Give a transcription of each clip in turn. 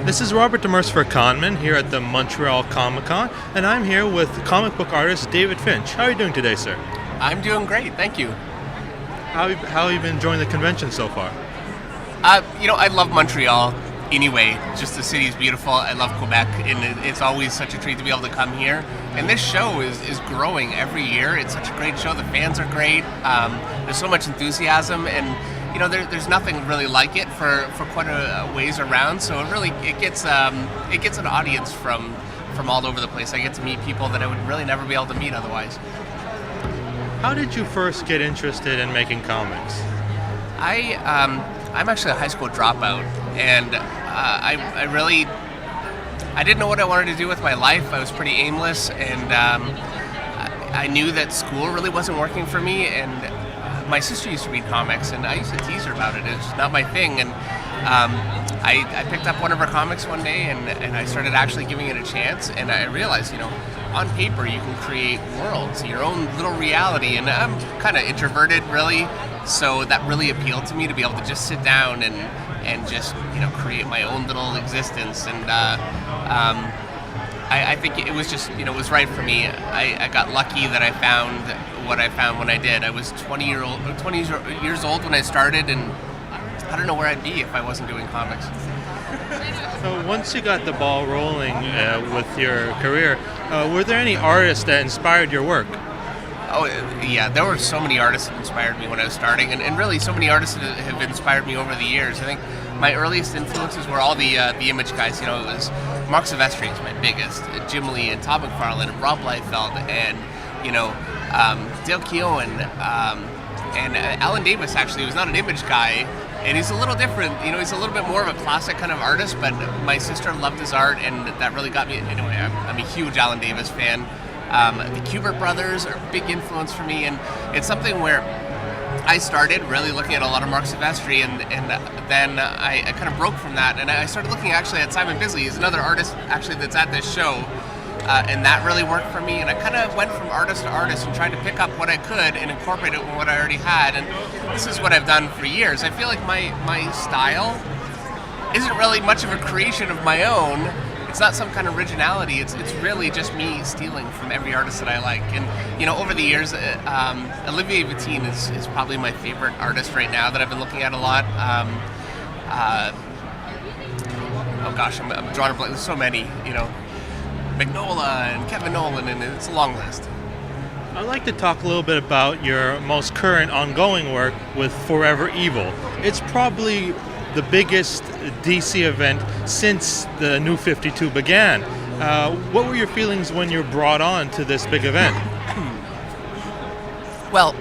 This is Robert Demers Conman here at the Montreal ComicCon, and I'm here with comic book artist David Finch. How are you doing today, sir? I'm doing great, thank you. How have you been enjoying the convention so far? I love Montreal anyway. Just the city's beautiful. I love Quebec, and it's always such a treat to be able to come here. And this show is growing every year. It's such a great show. The fans are great. There's so much enthusiasm, and there's nothing really like it for quite a ways around. So it gets an audience from all over the place. I get to meet people that I would really never be able to meet otherwise. How did you first get interested in making comics? I'm actually a high school dropout, and I didn't know what I wanted to do with my life. I was pretty aimless, and I knew that school really wasn't working for me. And my sister used to read comics, and I used to tease her about it. It's just not my thing. And I picked up one of her comics one day, and I started actually giving it a chance. And I realized, on paper you can create worlds, your own little reality. And I'm kind of introverted, really, so that really appealed to me, to be able to just sit down and just create my own little existence. And I think it was just it was right for me. I got lucky that I found what I found when I did. I was 20 years old when I started, and I don't know where I'd be if I wasn't doing comics. So once you got the ball rolling with your career, were there any artists that inspired your work? Oh, yeah, there were so many artists that inspired me when I was starting, and really so many artists that have inspired me over the years. I think my earliest influences were all the Image guys. It was Mark Silvestri is my biggest, Jim Lee and Todd McFarlane and Rob Liefeld and, Dale Keown and Alan Davis, actually, was not an Image guy, and he's a little different. He's a little bit more of a classic kind of artist, but my sister loved his art, and that really got me. Anyway, I'm a huge Alan Davis fan. The Kubert brothers are a big influence for me, and it's something where I started really looking at a lot of Mark Silvestri, and then I kind of broke from that, and I started looking actually at Simon Bisley. He's another artist actually that's at this show, and that really worked for me, and I kind of went from artist to artist and tried to pick up what I could and incorporate it with what I already had, and this is what I've done for years. I feel like my style isn't really much of a creation of my own. It's not some kind of originality. It's really just me stealing from every artist that I like. And over the years, Olivier Vatine is probably my favorite artist right now that I've been looking at a lot. I'm drawing a blank. There's so many. Magnola and Kevin Nolan, and it's a long list. I'd like to talk a little bit about your most current ongoing work with Forever Evil. It's probably the biggest DC event since the New 52 began. What were your feelings when you were brought on to this big event? Well,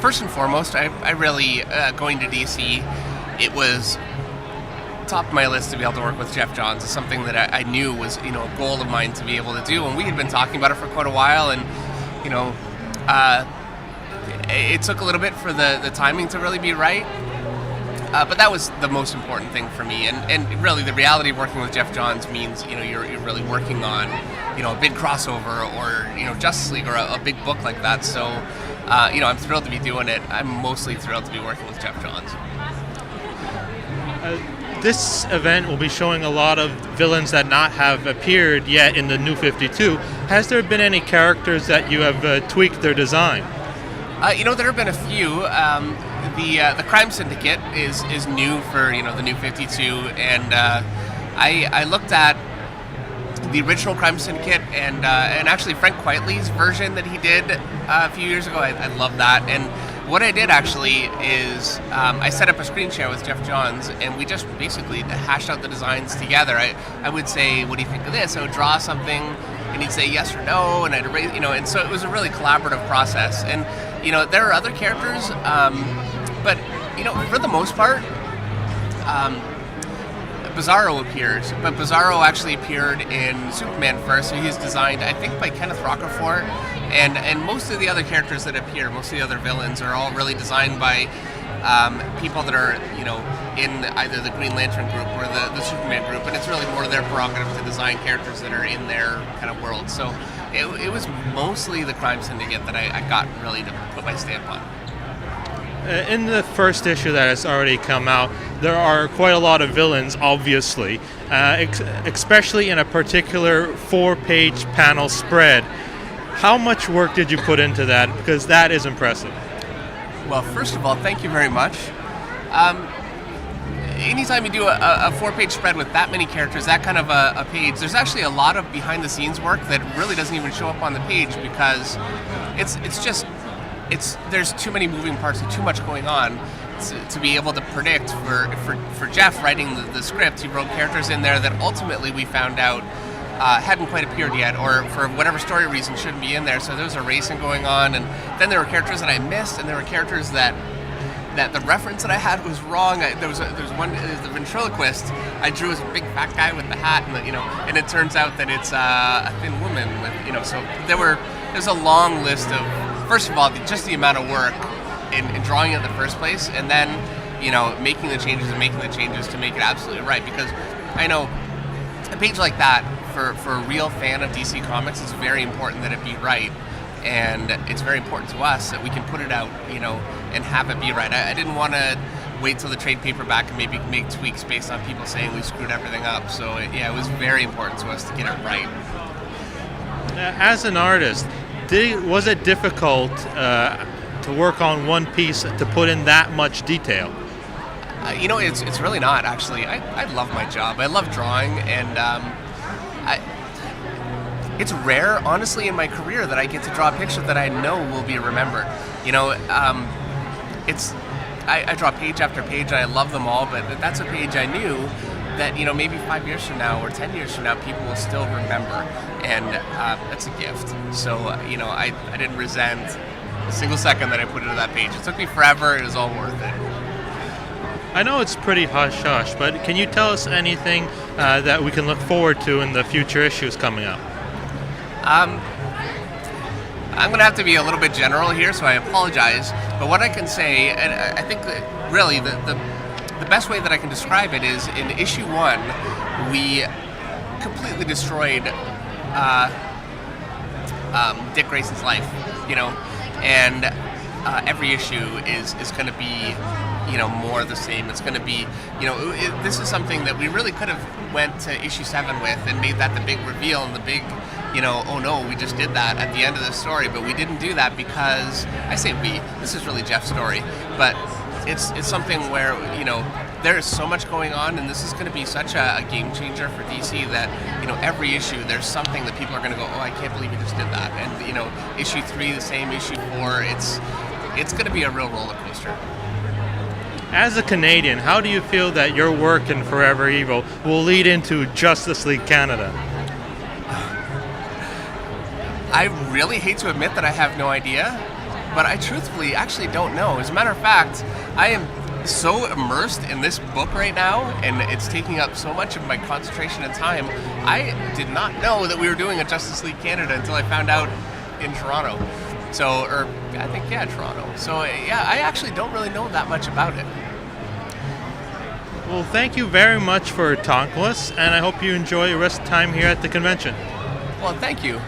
first and foremost, I really, going to DC, it was top of my list to be able to work with Geoff Johns. Is something that I knew was, a goal of mine to be able to do, and we had been talking about it for quite a while, and, it took a little bit for the timing to really be right. But that was the most important thing for me, and really the reality of working with Geoff Johns means you're really working on a big crossover or Justice League or a big book like that. So I'm thrilled to be doing it. I'm mostly thrilled to be working with Geoff Johns. This event will be showing a lot of villains that not have appeared yet in the New 52. Has there been any characters that you have tweaked their design? There have been a few. The Crime Syndicate is new for the New 52, and I looked at the original Crime Syndicate and actually Frank Quitely's version that he did a few years ago. I love that. And what I did actually is I set up a screen share with Geoff Johns, and we just basically hashed out the designs together. I would say, what do you think of this? I would draw something, and he'd say yes or no, and I'd erase, and so it was a really collaborative process. And there are other characters, but for the most part, Bizarro appears, but Bizarro actually appeared in Superman first, so he's designed, I think, by Kenneth Rocafort, and most of the other characters that appear, most of the other villains, are all really designed by people that are, in either the Green Lantern group or the Superman group, and it's really more their prerogative to design characters that are in their kind of world. So it was mostly the Crime Syndicate that I got really to put my stamp on. In the first issue that has already come out, there are quite a lot of villains, obviously, especially in a particular 4-page panel spread. How much work did you put into that? Because that is impressive. Well, first of all, thank you very much. Anytime you do a 4-page spread with that many characters, that kind of a page, there's actually a lot of behind-the-scenes work that really doesn't even show up on the page because there's too many moving parts and too much going on to be able to predict. For Geoff writing the script, he wrote characters in there that ultimately we found out hadn't quite appeared yet, or for whatever story reason shouldn't be in there. So there was a racing going on, and then there were characters that I missed, and there were characters that the reference that I had was wrong. There was one, the ventriloquist I drew as a big fat guy with the hat, and it turns out that it's a thin woman with, so there's a long list of, first of all, just the amount of work in drawing it in the first place, and then making the changes to make it absolutely right, because I know a page like that for a real fan of DC Comics, it's very important that it be right. And it's very important to us that we can put it out, and have it be right. I didn't want to wait till the trade paperback and maybe make tweaks based on people saying we screwed everything up. So it was very important to us to get it right. As an artist, was it difficult to work on one piece to put in that much detail? It's really not, actually. I love my job. I love drawing, and it's rare, honestly, in my career that I get to draw a picture that I know will be remembered. I draw page after page, and I love them all, but that's a page I knew that, maybe 5 years from now or 10 years from now, people will still remember, and that's a gift. So, I didn't resent a single second that I put into that page. It took me forever. It was all worth it. I know it's pretty hush-hush, but can you tell us anything that we can look forward to in the future issues coming up? I'm going to have to be a little bit general here, so I apologize. But what I can say, and I think that really the best way that I can describe it is in issue 1, we completely destroyed Dick Grayson's life, and every issue is going to be more the same. It's going to be, this is something that we really could have went to issue 7 with and made that the big reveal and the big, oh no, we just did that at the end of the story, but we didn't do that because, I say we, this is really Geoff's story, but it's something where, there is so much going on, and this is going to be such a game changer for DC that, every issue there's something that people are going to go, oh, I can't believe we just did that, and, issue 3 the same, issue 4, it's going to be a real roller coaster. As a Canadian, how do you feel that your work in Forever Evil will lead into Justice League Canada? I really hate to admit that I have no idea, but I truthfully actually don't know. As a matter of fact, I am so immersed in this book right now, and it's taking up so much of my concentration and time. I did not know that we were doing a Justice League Canada until I found out in Toronto. Toronto. So, I actually don't really know that much about it. Well, thank you very much for talking with us, and I hope you enjoy your rest of the time here at the convention. Well, thank you.